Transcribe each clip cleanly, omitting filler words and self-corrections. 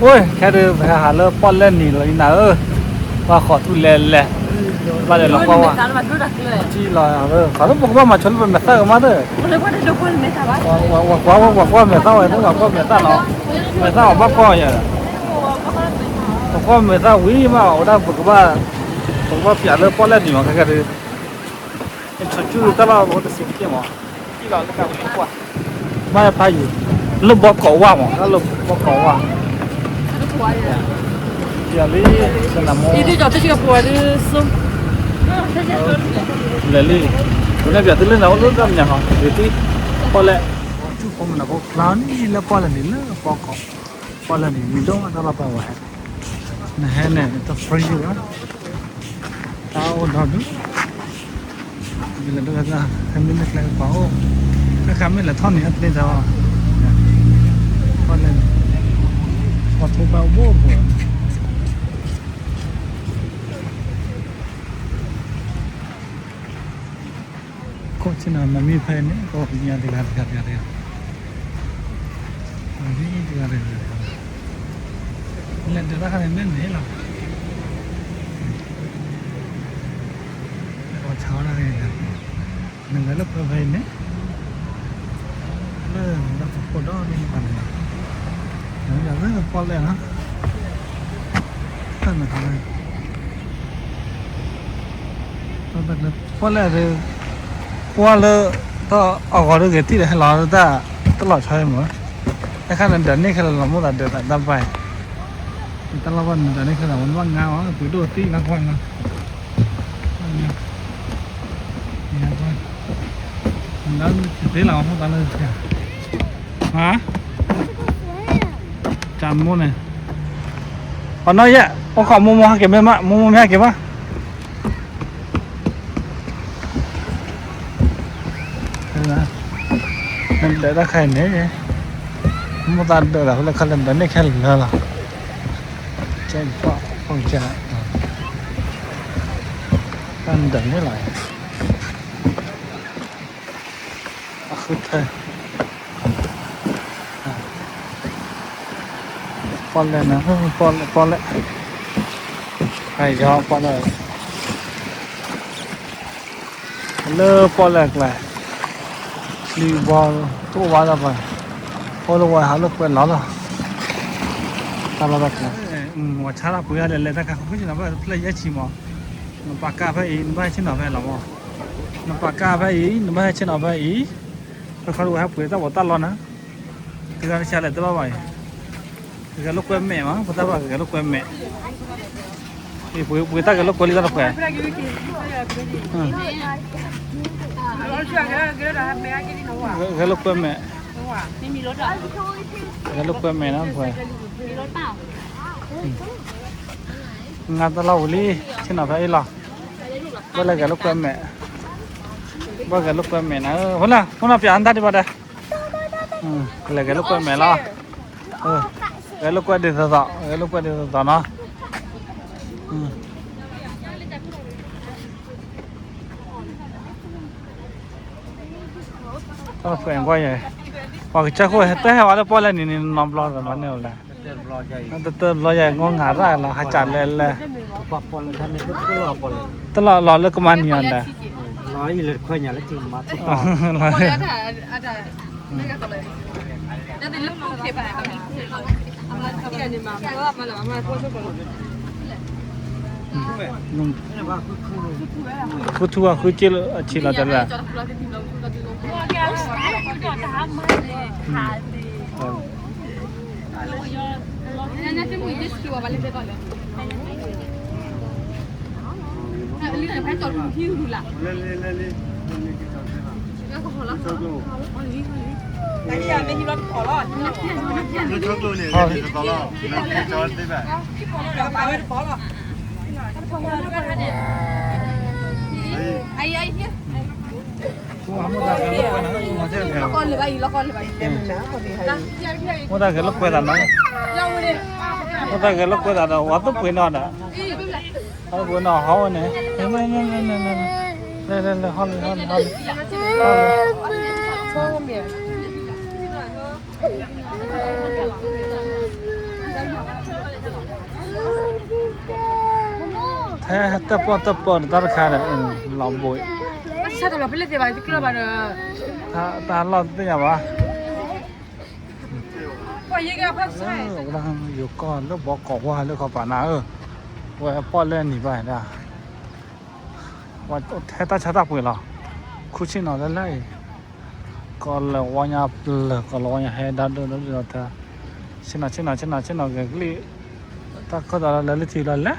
โอ้ยแค่เดินไปหาเลิกป้อนเล่นนี่เลยนะว่าขอทุเรนแหละว่าเดี๋ยวเราก็ว่าที่ลอยเขาต้องบอกว่ามาชนเป็นเมตามาเด้อว่าเมตาไอ้พวกเราก็เมตาเราเมตาบ้าก้อยอ่ะบอกว่าเมตาวิ่งมาเอาได้บอกว่าเปียเลิกป้อนเล่นนี่มาแค่เดินฉันชื่อตลอดว่าจะสิ่งที่หมอที่เราต้องการวิ่งกว่าไม่พาอยู่ลูกบอกเขาว่าหมอถ้าลูกบอกเขาว่าอย่าลีสนามมวยอีที่จอดที่เชียร์ปัวที่ซุ้มเลยวันนี้เดี๋ยวที่เล่นเราเล่นกันอย่างไรเดี๋ยวที่พอแล้วชุดผมนะพวกร้านนี้แล้วพอแล้วนี่แล้วพอแล้วนี่มีดงอะไรบ้างวะนะฮะเนี่ยตัวฟรีอยู่นะตาอุดรนี่มีอะไรด้วยกันทำนี่ไม่เคยเปล่าถ้าคำนี่แหละท่อนนี้ได้จ้าพอแล้วพอทุบเอาโบ้หัวก็ชนะมันมีแฟนเนี่ยก็มีอะไรกันมีอะไรเล่นแต่ละครั้งเล่นนี่หรอก็เช้าอะไรกันหนึ่งแล้วเพื่อแฟนเนี่ยเราฝึกปอดนี่มันอย่างนั้นก็พอแล้วนะท่านมาทำอะไรตอนนั้นพอแล้วเลยว่าเลยต้องออกรถเกที่ให้เราได้ตลอดใช่ไหมไอ้ข้านั้นเดินนี่คือเราไม่ได้เดินตามไปตลอดวันเดินนี่คือเราว่างเงาปุ๋ยดูที่นักวันนะนี่นักวันแล้วที่เราไม่ได้เลยฮะจำมั่วเนี่ยอ๋อน้อยแยะพอขอมุมเก็บไหมมะมุมแม่เก็บวะมันเดี๋ยวถ้าใครเนี่ยมันตัดเดี๋ยวเราเลยขันเดินนี่แค่เหลือละเจ้าพ่อของเจ้าตันเดินนี่ไหลคือเธอปอนเลยนะปอนเลยใครยอมปอนเลยเลิกปอนเลยแหละลีบอลตัววาระไปพอเราว่าหาลูกเป็นล้อละตลอดแบบว่าชาลาปุยอะไรเลยแต่ก็เขาจะนับว่าเพลย์ชิมอ่ะนับปากกาไปอีนับให้ชินเอาไปหรอมั้งนับปากกาไปอีนับให้ชินเอาไปอีก็เขาดูให้ปุยแต่ว่าตลอดนะคือการชาเลตัวไปคือการลูกเป็นแม่มั้งพุทธว่าคือลูกเป็นแม่ที่ปุยตากับลูกคนนี้ตลอดไปก็ลูกเป็นแม่ไม่มีรถอ่ะก็ลูกเป็นแม่นะพ่อมีรถเปล่างานตลาดลี่เช่นอะไรล่ะก็เลยก็ลูกเป็นแม่ก็ก็ลูกเป็นแม่นะคนละเปลี่ยนได้ดีป่ะเด้ก็เลยก็ลูกเป็นแม่ละก็ลูกเป็นเด็กต่อก็ลูกเป็นเด็กต่อเนาะก็แฝงก็ใหญ่ว่าจะคุยแต่ให้ว่าแล้วพอแล้วนี่น้ำร้อนแบบนั้นเนี่ยแหละเติมร้อนใหญ่งงหาได้เราหาจัดเลยเลยตลอดร้อนแล้วก็มันเงียบเลยร้อนอยู่เลยค่อยเงียบแล้วจริงมาทุกตอนร้อนนี่ก็เลยจะได้ลูกเก็บไปครับที่กันนี่มาเพราะว่ามันมาพูดทุกคนคือทัวร์คือชิลแต่ละไอ้เนี่ยconเลยไปอีกconเลยไปเต็มนะพอดีให้ว่าแต่ลูกไปแต่นั้นว่าแต่ลูกไปแต่นั้นว่าตุ๊กไปนอนอ่ะเขาไปนอนเขาเนี่ยนี่ห้องชอบ แท้ตะปอนตะคาเนี่ยลำบวย Sa to la pele te ba ti kilo ba de. ตาลอดได้ยังวะ Wa ye ga pha เอ sai. อเราอยู่ก่อนแล้วบอกก่อนว่าเรื่องเขาป่านาว่าป้อนเล่นหนีไปนะว่าแท้ตาชาตาปุ๋ยหรอคุชินเอาได้ก็เลยวันยาเปลือกก็เลยวันยาให้ดันเดินเดินเถอะชินาก็เลยตาก็ตาเลยทีละแล้ว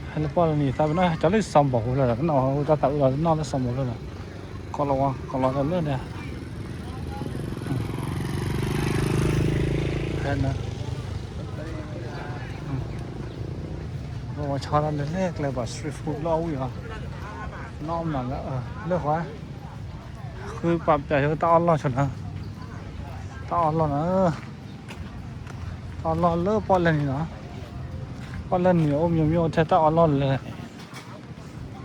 ให้ป้อนนี่ตาเป็นน้อยจะเลยสมบอกเลยก็นอนตาเรานอนแล้วสมบอกเลยก็เราเลื่อนเนี่ยแค่นั้นว่าชาลันเล็กเลยแบบสตรีทฟู้ดเราอยู่อ่ะน้อมหนังแล้วเลิกวะคือปรับใจเขาตาอ่อนร้อนชนะตาอ่อนร้อนตาอ่อนร้อนเลิกป้อนเล่นนี่เนาะป้อนเล่นนี่โอ้มีใช้ตาอ่อนร้อนเลย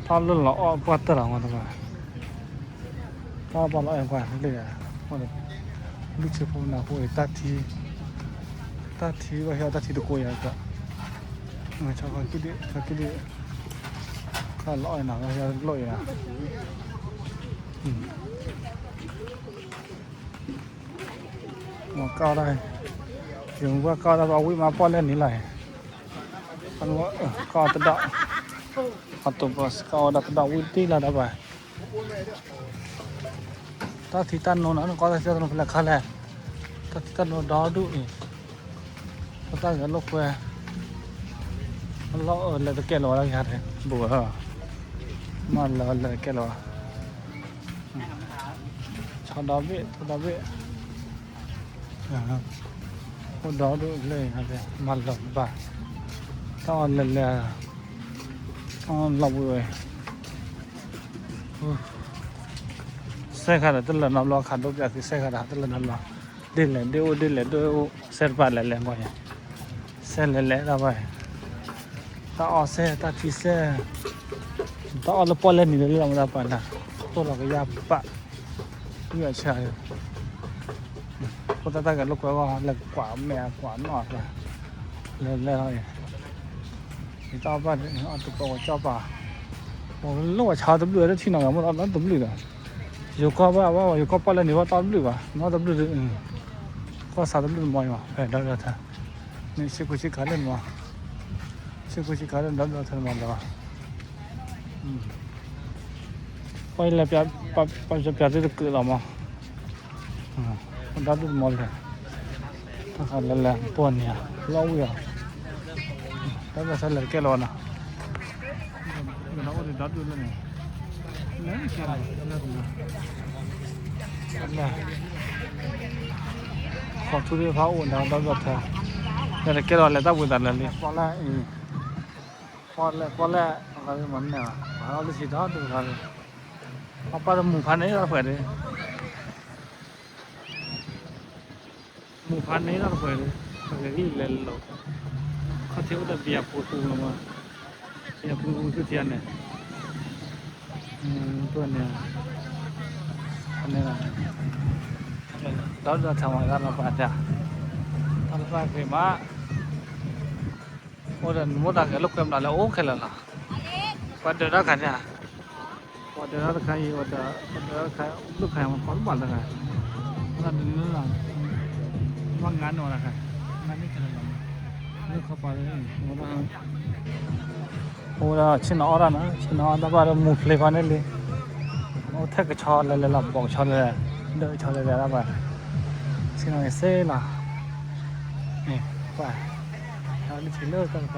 ตาเล่นเราอ้อปวดตลอดมาตลอดตาป้อนเราเองกว่าเลยอ่ะว่าลูกเชื่อผมนะพวกตาทีว่าเฮียตาทีตะโกยอ่ะก็ชอบกินดิก็ลอยหนังเฮียลอยอ่ะก้าวได้ถึงว่าก้าวได้เอาวิ่งมาป้อนเล่นนี่แหละอันว่าก้าวตะดอกอัตุบสก้าวตะดอกวิ่งตีละได้ไปตาที่ตันโน่นก้าวตาที่ตันโน่นเป็นข้าแหละตาที่ตันโน่นดอดูนี่ตากันลูกเว้ยเราเลยตะเกียบเราแล้วยัดเลยบัวมันเราเลยตะเกียบเราชอบดอกเบี้ยคนดอดูเลยอะไรมันหลบบ้าต้องเลยต้องหลบเลยเสกอะไรตั้งแต่น้ำร้อนขันรถจากที่เสกอะไรตั้งแต่น้ำร้อนดินเลยดูเสร็จบ้านเลยบ่อยเสร็จเลยแล้วไปตาออเสตาทีเสตาออแล้วปอเล่นนี่เลยเราไม่ได้ปะนะตัวเราก็ยาปะเพื่อใช่ก็ตากันลูกก็เล็กกว่าแม่กว่าหน่อยละเลยนี่ตาบ้านอันตุกก็เจ้าป่าโอ้ลูกว่าชาตบลือได้ที่ไหนกันมั้งตอนตบลืออ่ะอยู่ก็ว่าอยู่ก็ปอเล่นนี่ว่าตบลือว่ะน้องตบลือก็สาตบลือมอยว่ะเฮ้ยเดี๋ยวท่านี่ชิคุชิขาเล่นว่ะชิคุชิขาเล่นเดี๋ยวท่านมันแล้วว่ะไปเลยไปจะเปลี่ยนที่ตะกือเรามั้งคนดับดูหมดเลยถ้าเขาเล่นตัวเนี่ยเราอยู่แล้วก็ใช้เลยแกลอนะเราก็ดับดูเลยนี่แค่นั้นขอทุเรียนเขาอุ่นแล้วดับเถอะแต่แกลอเลยตั้งวุ่นแต่เลยพอแล้วอะไรมันเนี่ยเราจะสิทธิ์ดูเขาเอาไปหมู่พันนี้เราเปิดเลยหมู่พันนี้เราเปิดเลยนี่เล่นเราเขาเที่ยวแต่เบียร์ปูลงมาเบียร์ปูคือเทียนเนี่ยตัวเนี่ยอันนี้นะเราจะทำอะไรกันเราไปจ้ะทำไปคือมาโมดกันลูกเกมเราโอ้แค่ละล่ะวันเดียวได้กันเนี่ยวันเดียวได้ใครวันเดียวใครลูกใครมันคนบ้านละกันนั่นนี่ล่ะว่างงานโน่นละกันงานนี้กันละลูกเขาไปเลยโอ้ละชินอรานะชินอราบ้านมุฟเลยวันนี้เลยโอ้แท็กชอลเลยล่ะบอกชอลเลยเดินชอลเลยละบ้านชินอเซ่ล่ะนี่ไปเราดิชิลเลอร์กันไป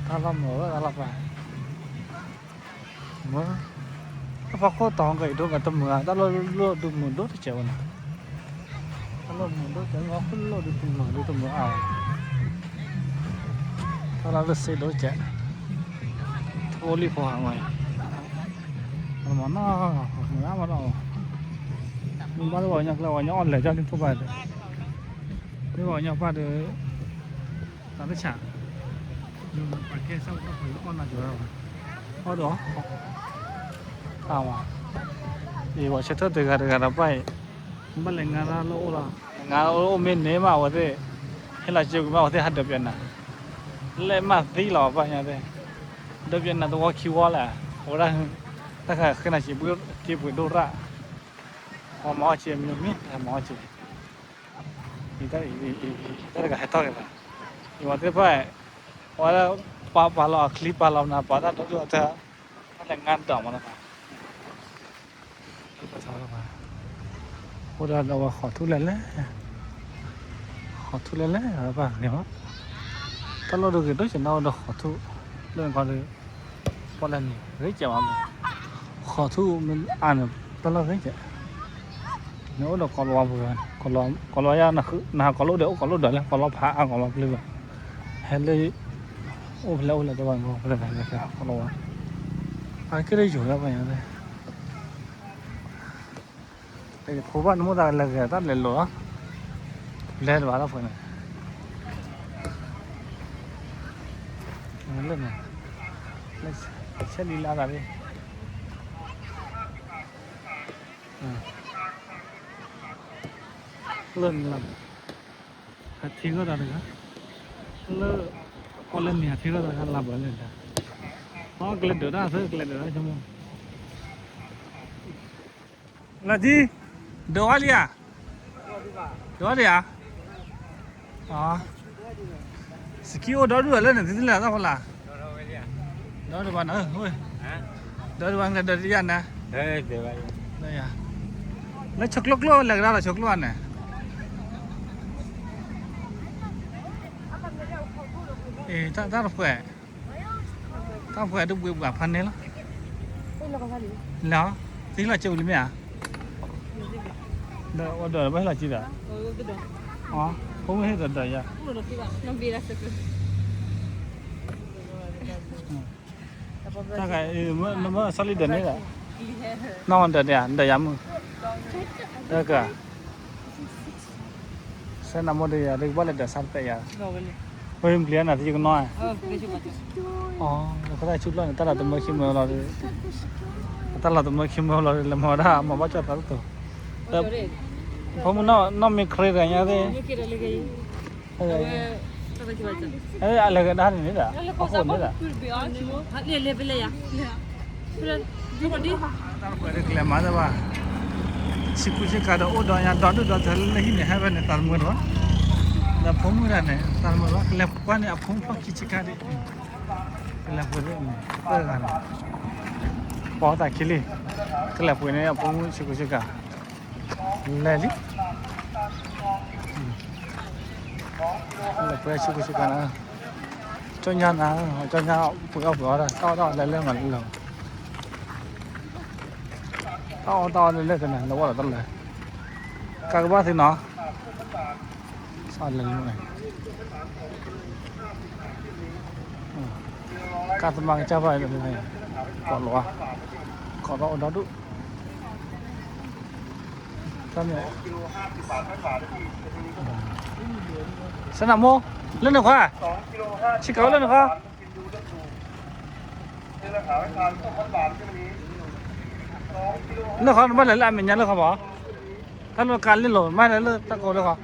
ถ้าเราหมดแล้วเราไปเมื่อถ้าพอเขาตองก็อีกดูกันตัวเมื่อถ้าเราดูมือดูที่เจ้านะถ้าเรามือดูจะงอขึ้นเราดูตัวมือดูตัวมือเอาถ้าเราดูเสียดูเจ้าโทรรีพอหาไว้เรามาหน้ามือมาเอามึงบ้านเราอยากเราอยากอ่อนเลยจ้าที่ทั่วไปเลยที่ว่าอยากว่าเด้อตาได้ฉะดูปากแก้เศร้าก็เผยอ่อนมาอยู่แล้วพอดอตามว่าดีว่าเช็ดเถอะกันไปบ้านแรงงานเราโอ้ละงานเราเมนเนมาว่าเด้ให้เราเจอกันมาว่าเด้หัดเดือบยันน่ะ le ma ti lo ba nya de do bien na to ki wa la ora ta ka khna chi bu do ra ma chi mi mi ma chi ni ta ka ha ta ke ba ni wa de ba wa la pa lo clip pa lo na pa da do ta la ngan ta ma la ba ta baโอ้ดาเราขอทุเรศเลยขอทุเรศเลยอะไรบ้างเนี่ยมั้งตลอดดูกี่ตัวฉันเอาขอทุเรื่องก่อนเลยพอแล้วนี่เฮ้ยเจ้ามันขอทุมันอ่านตลอดเฮ้ยเจ้าเนี่ยเราขอรอเพื่อนขอรอยานะคือนะขอรอเดี๋ยวขอรอเดี๋ยวแล้วขอรอพระขอรอเลยแบบเห็นเลยโอ้แล้วตัวมันก็เป็นอะไรกันขอรออันก็ได้อยู่แล้วไปอย่างไรโคบ้านนู้นได้เลยแค่ตั้งเลยหรอเล่นบ้าแล้วเพื่อนเล่นนะเล่นเช่นลีลาอะไรเล่นละทิ้งก็ได้เลยครับเล่นก็เล่นเนี่ยทิ้งก็ได้ครับลับเลยนะอ๋อเล่นเดี๋ยวได้เถอะเล่นเดี๋ยวได้ชั่วโมงละจีDoa dia. Doa dia. Ah. Sikio doa dua lah nanti lah tak apa. Doa di mana? Oi. Doa di mana doa di mana? Dewa. Dah ya. Lah choklok lo lag dah lah choklok an. Tak apa. Tak apa ada buat pan ni lah. Lah, tinggal cakap lima ya. Dah, dah berapa lagi dah? Oh, betul. Ah, kamu hei dah ya. Udah tiba. Nampi rasa tu. Tak kaya, nama sali dah ni dah. Nawan dah dah yamu. Dah ke? Saya nama dia, dia boleh dah sampai ya. Enggak boleh. Boleh beli nanti juga noy. Oh, boleh cuba tu. Oh, kalau cuba ni, tak ada macam mana lagi. Tak ada macam mana lagi, lemah dah, mama cakap tu. Kamu nak mikir aja deh. Mikir lagi. Coba baca. Ada dah ni dah. Apa ni dah? Lihat bela ya. Lihat. Coba di. Tak boleh kelem ada bah. Sikuci kada oda yang dadu dah terlalu lagi ni, hebat ni tarmur bah. Dah pemuda ni tarmur bah. Kelem apa ni? Apa pun kici kada. Kelem boleh ni. Apa kan? Bawa tak kili. Kelem ni apa pun sikuci kada. Lali. Là quay chú cả na cho nhà phụ ốc đó to lên lên mà lồng to lên lên cái này nó quá là to lên các bác thì nó sao lên luôn này các tấm bằng cho vậy này còn đó đó đủ sao nào mua lên được không? Chỉ có lên được không? Nó không bắt lại mình nhớ được không bỏ?ถ้าเราการเล่นหล่นไม่ได้เลยตะโกนเลยครับ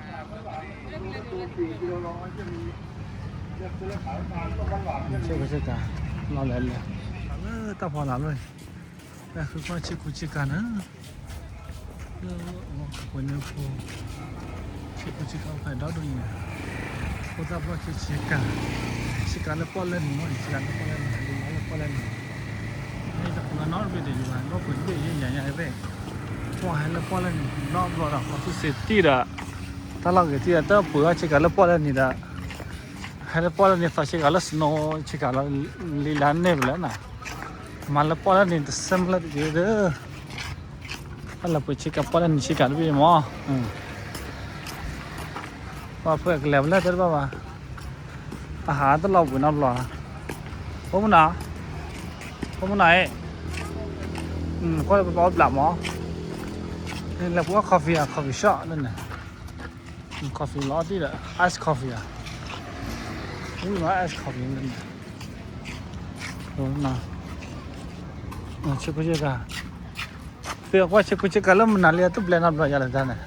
เชื่อก็เชื่อกันเราเล่นเลยตะพอหลับเลยแต่คือว่าชิคุชิกันนะคนนี้พอชิคุชิกันไปดาวดูนี่พอตะพอชิกันชิกันแล้วป้อนเล่นหน่อยชิกันแล้วป้อนเล่นหน่อยแล้วป้อนเล่นนี่ตะคนน้อยไปเดี๋ยวอยู่บ้านก็คนเดียวใหญ่ๆไปพอให้แล้วป้อนเล่นนอกเราเขาคือเซตตี้ละถ้าเราเกิดที่จะปวดชิกันแล้วป้อนเล่นนี่ละให้แล้วป้อนเล่นนี่ฟ้าชิกันแล้วสโนชิกันแล้วลีลานเนบแล้วนะมาแล้วป้อนเล่นนี่จะเซมแล้วเยอะเด้อถ้าเราไปชิกันป้อนเล่นชิกันไปมั้งว่าเพื่อนแล้วแล้วจะได้ป่าวอาหารตลอดบุญน้ำหล่อผมมันหนาผมมันไหนก็ไปบอกหลับมั้งนี่แหละพวกกาแฟช็อตนั่นน่ะกาแฟร้อนที่ละไอซ์กาแฟนี่มาไอซ์กาแฟนั่นน่ะโดนมาชิคุชิกาเฟียกว่าชิคุชิกาแล้วมันน่าเลี้ยตุ๊บเล่นน้ำร้อนอย่างนั้นน่ะ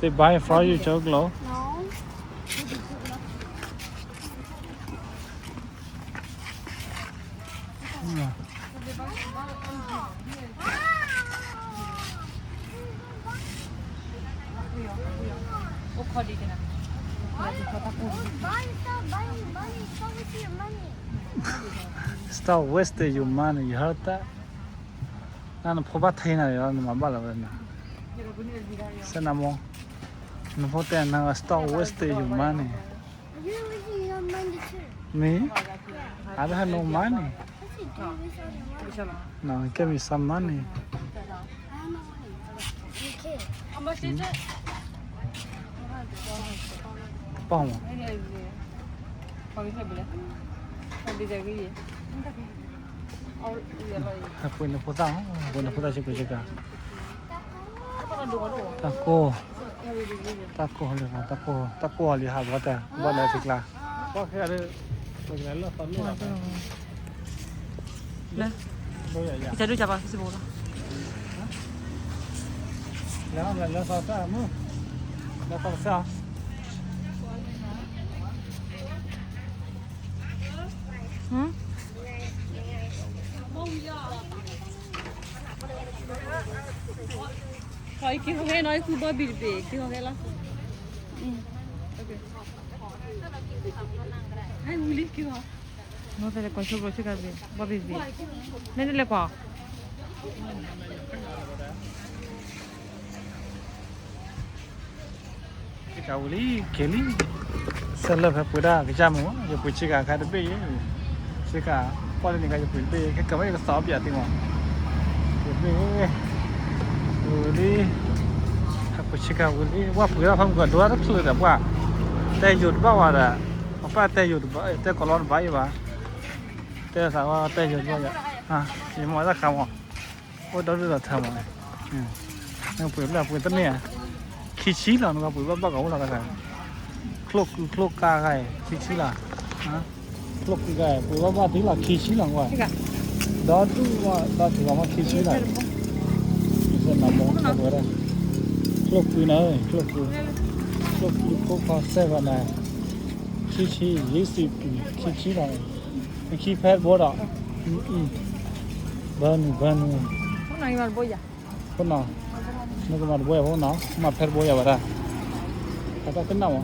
they buy for you cho lo No. 옷 거리잖아. Buy stop with your money. stop waste your money you heard that 나는 포바타이나 이런 말 말아 그랬나 세나모 너 포테 나 stop waste your money You're wasting your money too. me I don't have no money What's he doing with all your money? no give me some money I have no money. You can't. How much is it? 뻥 거기 해볼래? 어디 저기? punya putar sih juga tako lihat kata boleh siklah pakai ada bagaimana perlu apa 네. ya 재료 잡아 해서 먹어. jangan sasa mu dah paksa 응? Hỏi kêu nghe nói khu bờ biển về kêu nghe lắm. Hai uli kêu hả? Nó phải là con số rồi cái gì? Bờ biển về. Nên là quoi? kita uli keli seleb pura kejamu je pucika kada be sika pole ni kada be ke kamai ka sab ya tingo be uli pucika uli wa pura pham ka dua rak sulu da ba te yut ba wa da pa te yut ba te kolon ba yi ba te sa wa te yut ba ya ha ni mo da ka mo o do do tha mo na pura pura ta ne khi chí là nó bụi bắp gấu là cái clock ca cái khi chí là clock cái bụi bắp tí là khi chí là ngoài đó tu đó thì mà khi chí là giờ nằm đó rồi đây clock cái này clock có xe vào này khi chí dễ xịt khi chí là khi phép bố đó bên Hôm nay mà bôi à? con nào nó có mặt bôi không nó mặt phép bôi vào ra kata kenal mo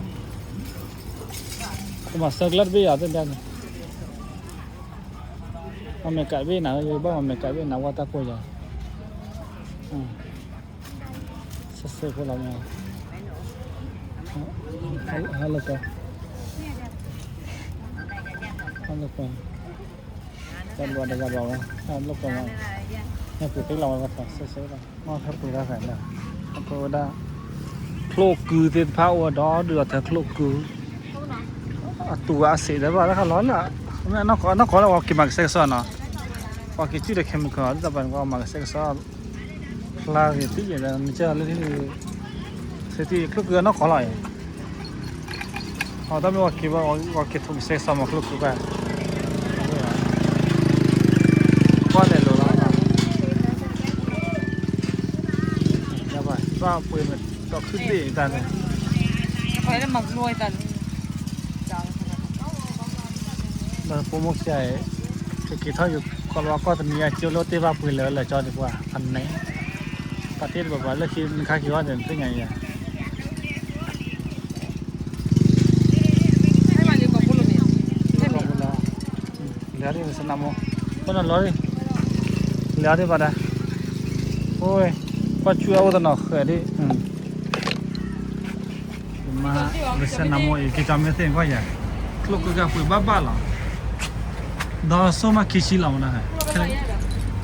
cuma seglar be ya dan ame kai be na ye ba ame kai be na wa ta ko ya sese ko la ma halo ka dan luar daga bawa halo ka ma na ku tai la wa ta sese la ma thar ku ra phải là ko da clock cứ thì phao ở đó được thì clock cứ tụ á xịt đấy vào nó khá lớn là nó có là cái mặt sắc sơn nó hoặc cái chữ được chemical đó bạn có mặt sắc sơn là cái tí gì là mình chơi lên thì clock cứ nó có lại họ ta mới hoặc cái thùng sắc sơn mà clock cứ vậy qua đây rồi đó dạ vậy ba mươi mìnhก็ขึ้นดีแต่เนี่ย Phải là mặc nuôi tần. เราโปรโมทใหญ่กี่เท่าอยู่ก็ว่าก็จะมีเจียวรถที่ว่าปืนเลยเลยจอดีกว่าพันไหนประเทศแบบว่าเลือกคิดค่าคิดว่าเดินเป็นไงอ่ะ Hay mà liệu có bolo này. ขอบคุณแล้วเหลือที่สนามมคนนั้นเลยเหลือที่บ้านอ่ะโอ้ยป้าชัวร์ว่าตอนนั้นเคยดิมาสนามมวยกิจกรรมไม่เต็มก็อย่างคลุกกับปุ๋ยบ้าๆหรอดอสมาคิชิลามันนะฮะ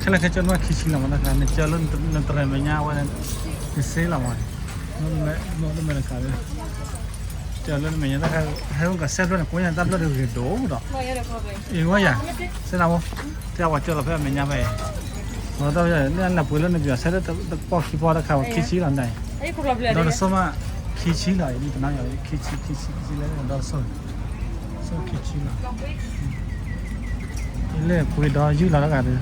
แค่จนว่าคิชิลามันนะเนี่ยเจอแล้วนั่นตระเมียว่าเนี่ยเสียละมันนั่นไม่ได้กันเลยเจอแล้วเมียนะครับให้เราก็เซฟแล้วเนี่ยกูยังตั้งแล้วเดี๋ยวโดดอ่ะ Nuôi ở đây có vậy. อีกว่าอย่างเส้นอะไรที่เราเจอเราเพื่อนเมียไปเราต้องเนี่ยเราปุ๋ยแล้วเนี่ยเดี๋ยวเซฟแล้วปอกขี้ปอกแล้วเขาคิชิลาได้ Ấy cũng lập lại ดอ đấy. สมาคิชิลาอีนี่เป็นอะไรคิชิแล้วดอสคิชิลาเลยปุ๋ยดอยืดแล้วกันเลย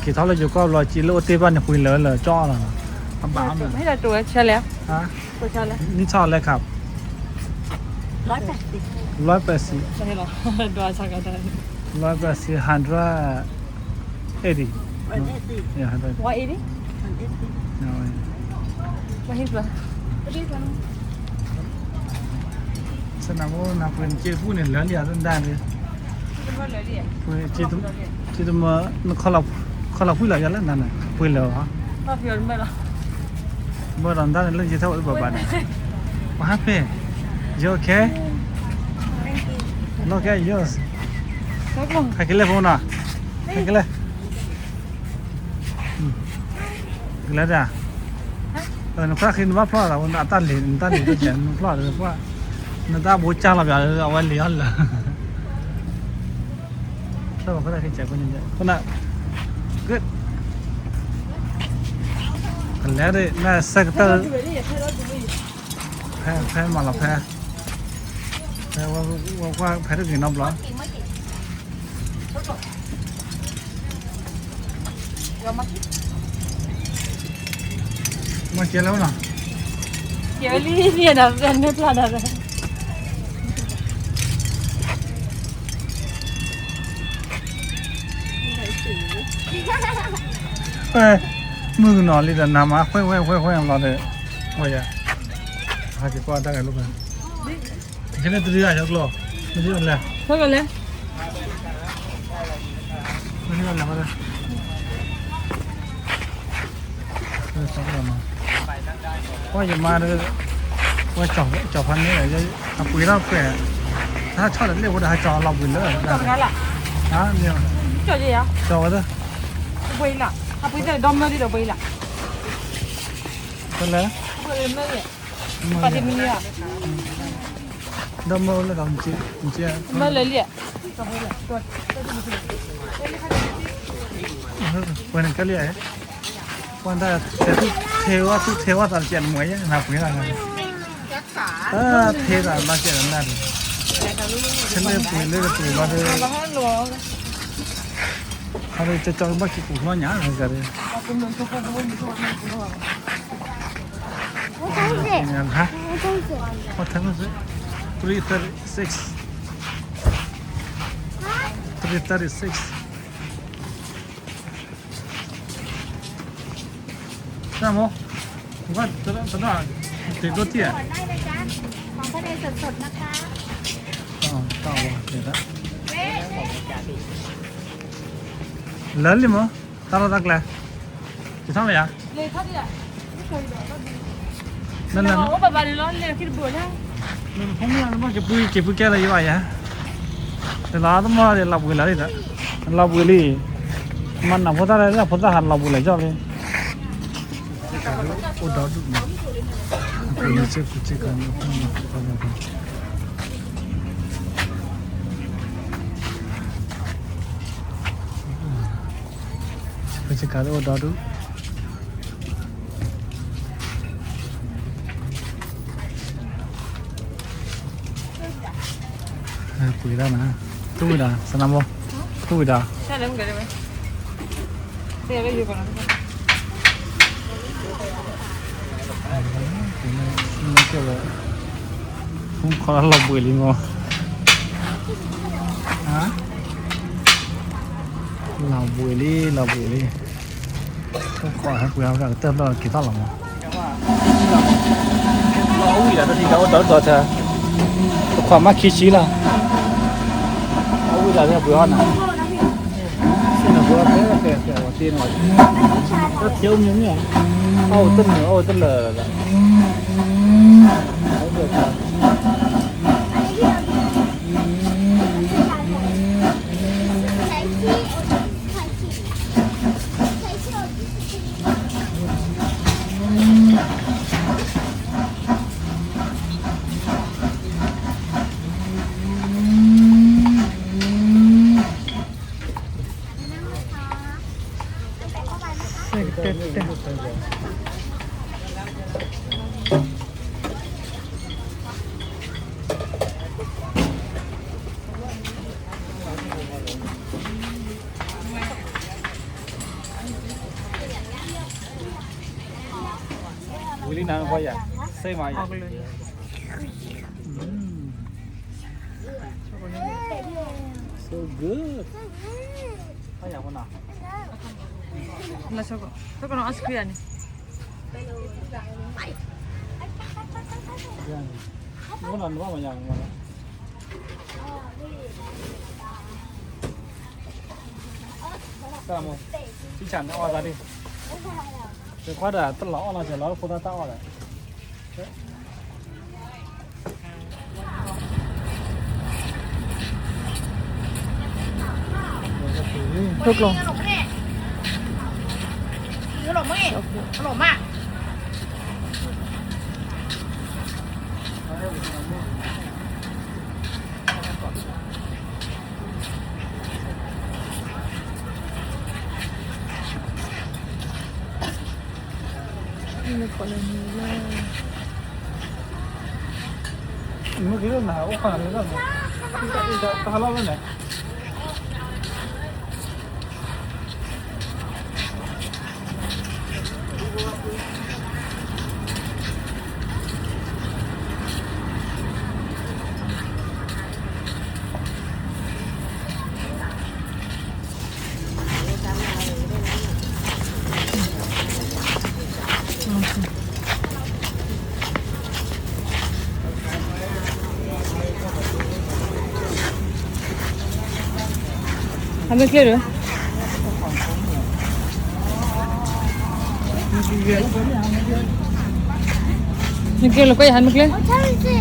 cái tháo là chỗ có loại chỉ lô tê ban nhà quỳ lớn là cho là บ้าเนี่ย ให้เราตัวเฉลี่ย ฮะ ตัวเฉลี่ย นี่ชอบเลยครับ 180 180 ใช่หรอตัวสักกันได้ 180 180 yeah 100 ว่าอีดิว่าหิบละ สนามว่านักเป็นเจ้าผู้เนี่ยเหลือเดียวต้นได้เลย เป็นว่าเลยดิ เจ้าตัวมาเขาเราพูดอะไรกันแล้วนั่นน่ะพูดแล้วฮะ ว่าเพียงไม่ละ เมื่อตอนนั้นเรื่องเจ้าตัวแบบนั้นว่าฮัปปี้ you okay no okay yours ก็คง ใครกินเลยพวกน่ะใครกินเลยกินแล้วจ้ะนักพระคิดว่าพลาดแล้วนักตันหลินก็เจ๋งพลาดเลยเพราะว่านักตาบูชาเราแบบเอาไว้เลี้ยงเลยถ้าบอกก็ได้แจกคนนี้คนน่ะgood กันแล้วดิน่าสักเตอร์แพ้มาแล้วแพ้ว่าแพ้ได้กี่นับหรอมาเกี่ยวแล้วเนาะ เกี่ยวลี่เนี่ยนะเป็นไม่พลาดอะไร เอ้ยมือนอนเลยแต่น้ำมาค่อยเราเลยว่าจะหาจะกวาดได้กันลูกกันฉันก็ตื่นได้จังหรอไม่ใช่อะไร เท่ากันเลย ไม่ใช่อะไรมาเลยสองคนมาว่าจะมาเลยว่าจอบพันนี้จะเอาปุ๋ยเราแก่ถ้าชอบเรียกว่าจะให้จอเราปุ๋ยเลย จบกันละ ฮะเนี่ย จบยัง จอเด้อ ไปละถ้าไปแต่ดอมไม่ได้ไปละ เป็นไร ไปไม่ได้ปฏิมิเนีย ดมแล้วกันจี ไม่เลยเนี่ย วันนี้ก็เรียกวันได้เทวะตอนเจียนมวยนะปุ๋ยอะไรเทวะมาเจียนนั่นฉันเรียกปุ๋ยมาเลย บ้านหลวง เขาจะจองบ้านกี่ปุ๋ยน้อยหนาเลยกันเลย เป็นเหมือนทุกคนรู้มีทุกคนรู้ 我同学， ฮะ 我同学， What time is it? 3:36. 3:36. Sao What? Tao thì có tiền. ได้เลยจ้าของทะเลสดๆนะคะ Tao để đó. Lớn đi mà. Tao nó tắc lại. Thì sao vậy? เลยเขาเนี่ยไม่เคยเลยก็ดี Nên เรา là โอ้บาบาเลยร้อนเลยคิดเบื่อแล้ว không biết nó cái bụi kia là như vậy hả? Thì lá nó mà để lọc bụi lá đi đó. Lọc bụi đi. Mà nằm phốt ra đây là phốt ra hẳn lọc bụi lại cho đi. Ôi đó được mà. Cái chiếc cái cái chiếc cái đó được.ปุ๋ยได้นะตู้ด่าสนามบอลตู้ด่า ใช่เลยมึงเกิดอะไรเสียไปอยู่ก่อนนะ ไม่เกี่ยวกับผมขอเราปุ๋ยลิงอฮะเราปุ๋ยลิก็ขอให้ปุ๋ยเราเติมเรากี่ต้นหรอมั้งเราอุ้ยแล้วทีเราต่อเธอความมาคิดชี้ละอุ้ยแล้วเนี่ยปุ๋ยอ่ะนะ现在不要别我爹呢我thiếu miếng nhỉ ô tân là ลีนานพออย่าใส่มา อ อย่า อกเลยช็อกโกแลต so good พออย่าคนน่ะ แล้วช็อกโกน้องไอศครีมนี่ ยังคนนั้นว่ามันยังมันก็มั้งที่ฉันเอาอะไรดิเดี๋ยวข้าเดี๋ยวตลอดเราจะรอคนตั้งเอาอะไร ทุกลง ขนมเนี่ยขนมมั้ยขนมอ่ะ นี่ก็เลยมีเลย มึงกินอะไรโอ้ขนาดนี้แล้วเนี่ยจะทะเลาะกันไหน 한번 기다려. Miguel, lo que hay, Miguel. ใช่สิ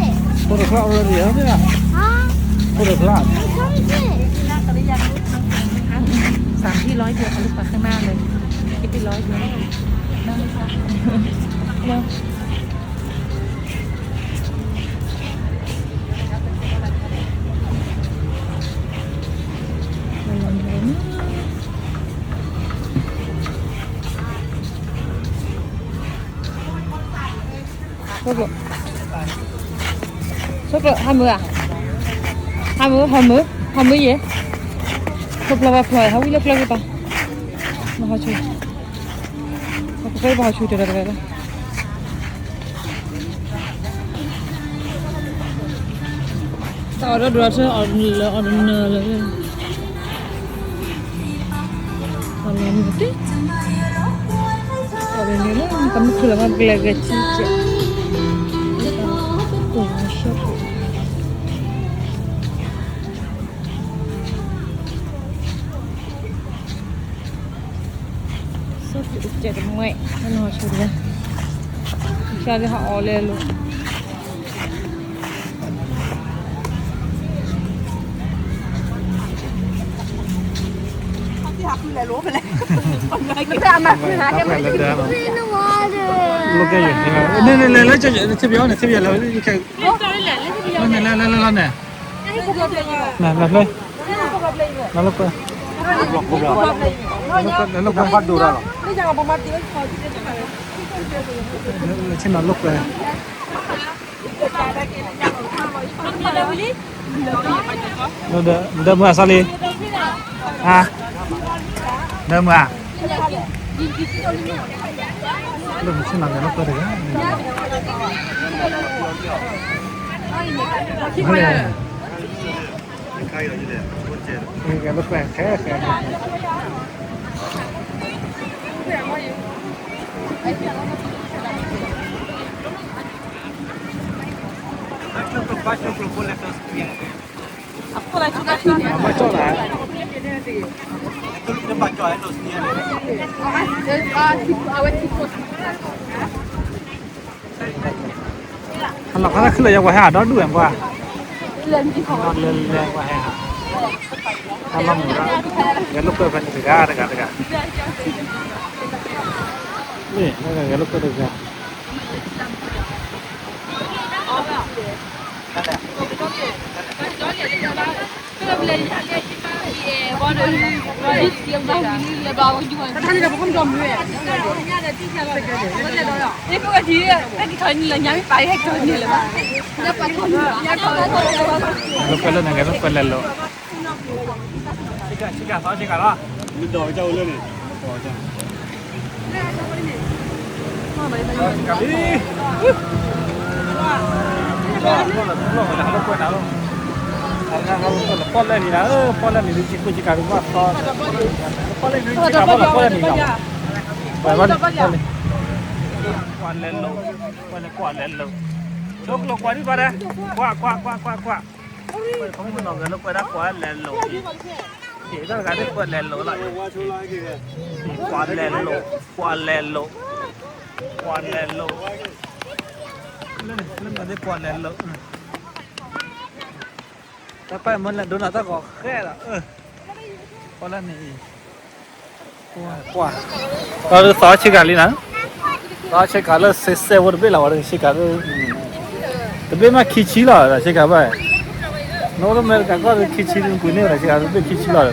โคตรคลาดเลยเนี่ย ฮะ โคตรคลาด ใช่สิ 3ที่100เดียวค่ะลูกปลาข้างหน้าเลยคิดไป100เดียวนั่งเลยค่ะเร็วSốt rồi, 20 à? 20 gì? Sốt là vào phơi, không biết lúc lâu ta. Mà họ chui. Họ phải vào chui được rồi. Tao đã đưa cho ở nờ rồi. Còn làm gì thế? Ở đây nữa, tấm cửa mà bè gạch chi chả. Jadi mui, mana sudah. Cari hak oleh lu. Look at you. No, let's just to be honest, to be honest, you can. No, nè. Nó lúc coi. Nó lúc bắt đủ rồi. Trên nó lúc rồi. Nó đâm à sao đi? À? Đâm à? Đâm trên nó lúc coi được á. Cái lúc này khé khé. Baca lah. Kita baca itu sendiri. Kalau kita keluar yang wahai ada dua yang wah. Lên wahai. Kalau murah, ya lu ke banyak dekat. Nih, ya lu ke dekat. Lúc lên lo. Chị cả đó. Mình đòi châu lên này. gặp đi con lên thì đã con lên thì chỉ cả đúng không con lên thì chỉ cả con lên thì nhỏ vậy con quan lên lâu quan lên lâu lúc lúc qua đi qua đây qua không muốn nói cái lúc qua đó qua lên lâu chỉ có cái đấy qua lên lâu lại qua lên lâu lên cái đấy qua lên lâu ta phải mình là đứa nào ta có khe là qua lên này qua rồi sáu chiếc gà đi nè sáu chiếc gà là xe vừa biết là vào chiếc gà từ bên mà khí chí là chiếc gà vậy nó mới cái có khí chí cũng quý này là chiếc gà biết khí chí là rồi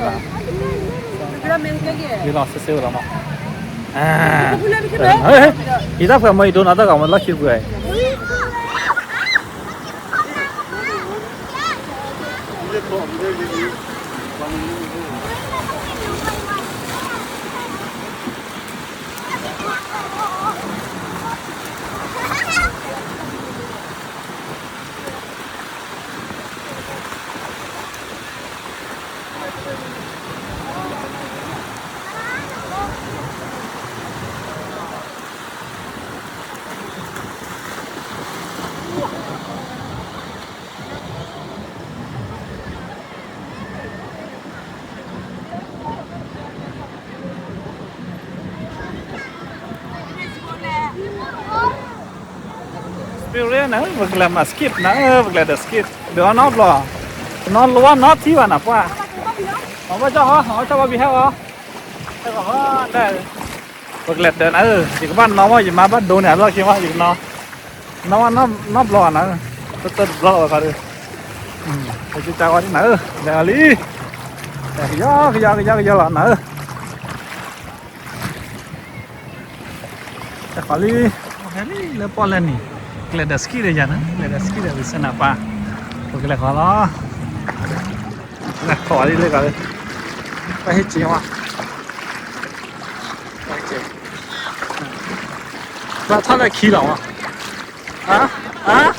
đi lo xe rồi mà à ý ta phải mấy đứa nào ta có một lát chiếc vậy Spirit nữa, vực là mà skip nữa, vực là the skip, đứa nó lo, nó lúa nó thiếu à nè qua, họ cho bao bì heo không, thế còn đây, vực là đứa nữa, chỉ có bạn nó mà chỉ mà bắt đồ này lo kia mà chỉ nó lo nữa, tôi lo rồi phải thôi chúng ta qua đi nữa, để lý, cái gió là nữa, cái phải lý, lấy bỏ lên đi. Kelihatan ski deh jangan, kelihatan ski deh bisa napa? Oke kalau, nah kalau ini kalau, pakai cima, pakai cima. Nah, thằng này khí đâu à?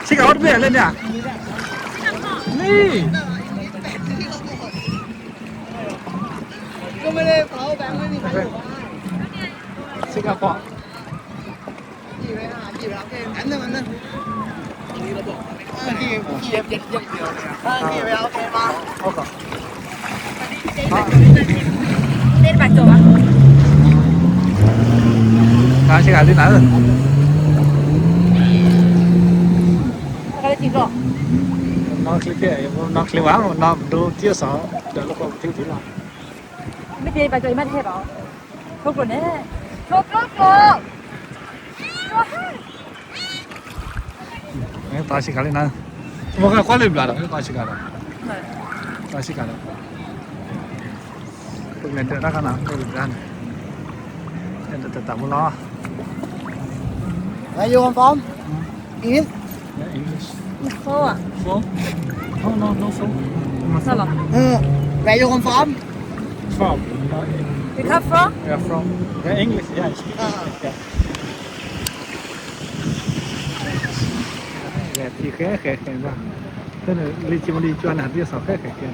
Chị có biết lên nhỉ? Nè. Chị có bỏ. Ảnh thôi mình kia em dịch điều kia phải ok mà Lên bàn chỗ à? Đó, chị gái đi nào rồi? Cái gì rồi? Nó clip quá mà nó đồ chia sẻ để nó còn thiếu tí nào. Mấy cái bàn chỗ mà thế bảo. Không rồi nè. Không. Ta chỉ cái này, một cái quan điểm là đó, ta chỉ cái đó, ta chỉ cái đó. Tụi mình tự ra cái nào, tụi mình ra, nên tự tập một lo. Where you come from? English? Yeah, English. Phô à? Phô? No phô. Sao vậy? Where you come from? From. You come from? Yeah, from. Yeah, English. Yeah, I speak English. Yeah. Thì khẽ ra, thế là đi chim đi cho hạt tiêu sỏi khẽ ra.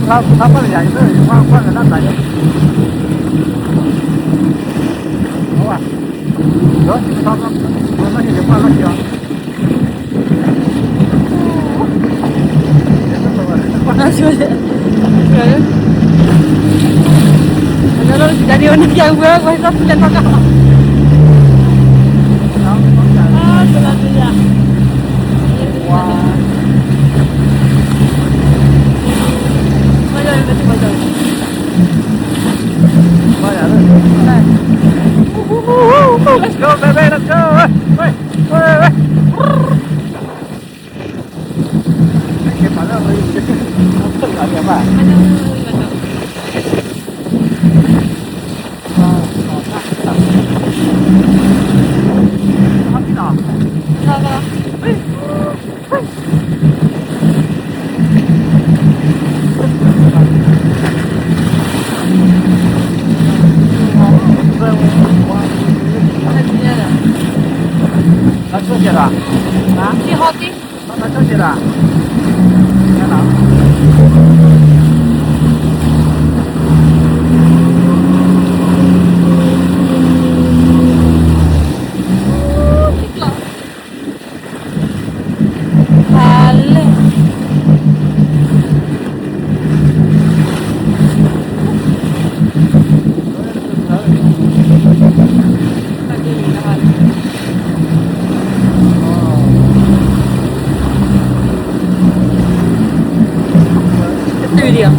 Nó có vậy thôi, qua là nó tại đó. Đúng không? Đó, nó chỉ được qua nó chưa? Nó chưa. Nó jadi unik yang gue satu dan pakai. Ah, betul ya. Wah. Macam itu macam. Banyak tu. Let's go, baby, let's go. Wait. Mana lagi apa? à?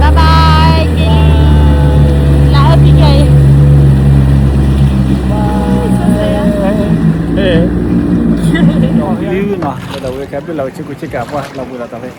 Bye bye. Là ở cái gì? Liu nè, đầu cái kẹp đầu chỉ có kẹp qua, đầu là tao đây.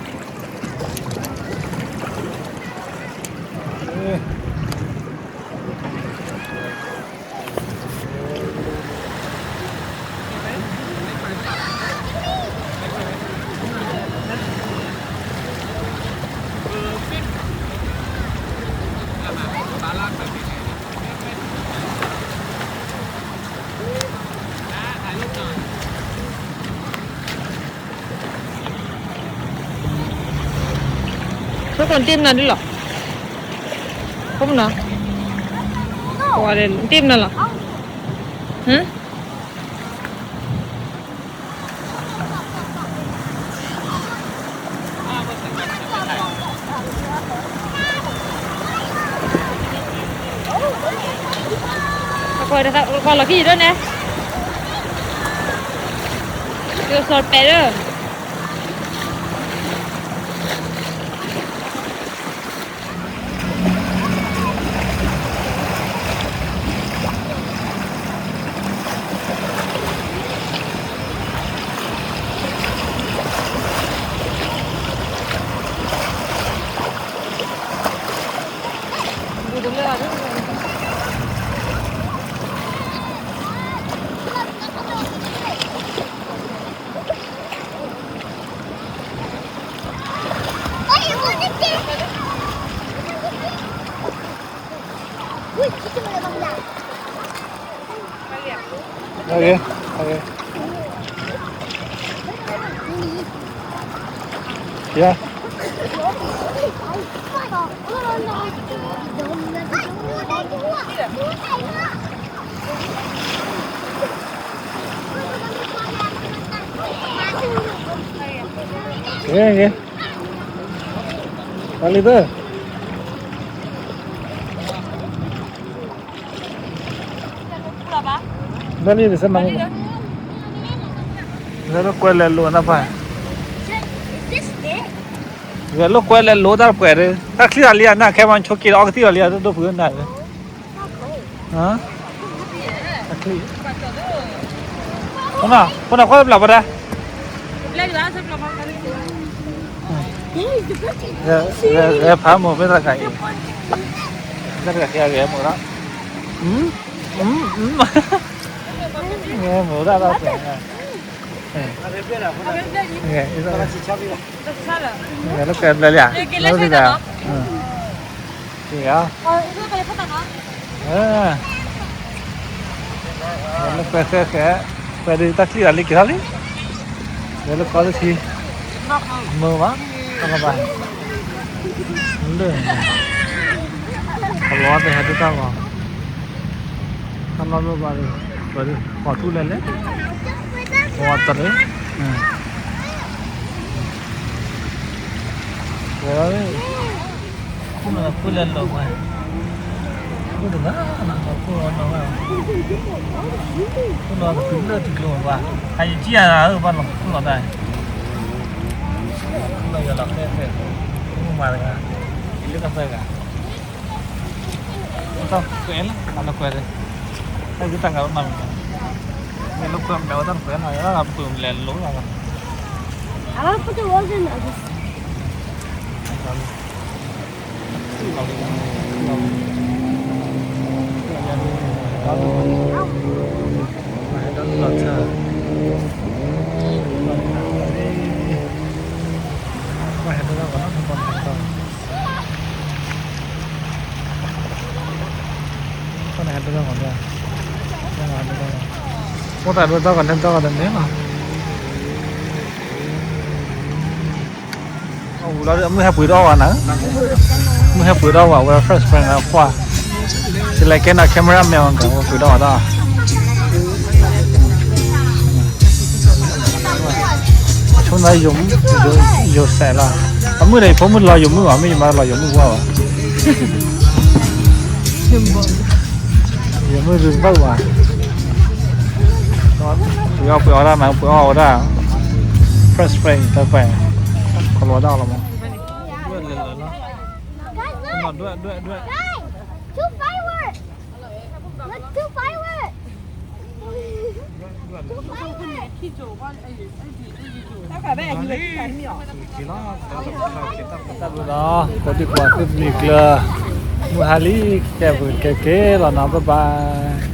Nó còn tim nào đi lọ? Không nào? Qua đây tim nào lọ? Hả? Còn là cái gì đó nè? Cái sọt bé đó. Okay, okay. Yeah. Yeah. Kali tu. Dali di sana. Zalo quay lại luôn apa? Zalo quay lại lố dar quay rồi. Ta khi nào liền na, khi mà chốt kia, ở cái liền đâu phải này. Hả? Hôm nào có làm gì? Ghé phá một bên là cái rất là ghé một đó. Nghe một ra đâu vậy? Nghe nó kèm lại à? Nó đi ra. Gì đó? Nó quay đi taxi là đi kia đi. Nó có cái gì? Mơ quá. Apa ba? Belum. Kalau ada hati tahu. Kalau lu baru waktu lele. Water ni. Rồi. Cũng là cứ lên lộn rồi. Cứ đừng á, cứ nó cứng lên thì luôn vào. Hay chia ở bên lòng cứ vào đây. Bây giờ là cái không mà là nước cà phê cả không quên lắm nó quên rồi cái tăng cao nằm cái lúc quen béo tăng quên này nó làm tụi mình lén lối rồi I put the walls in. Không này tôi còn đây có tại tôi còn thêm thế mà đó là mới 10 đô à nè mới 10 đô à vừa first friend là qua chỉ là cái nào camera mèo còn 10 đô đó chúng ta dùng xe là mới này phóng mới lo dùng mới mà mới mà lo dùng mới qua à giờ mới dừng bao à tụi ông phải ở đây mà tụi ông ở đây fresh spring tới về còn lo đâu là mà đuôi Guys, two fireworks. Let's do fireworks. đó có đi qua cái việc là mua hai lý kẹp vừa kẹp kế là nó bye bye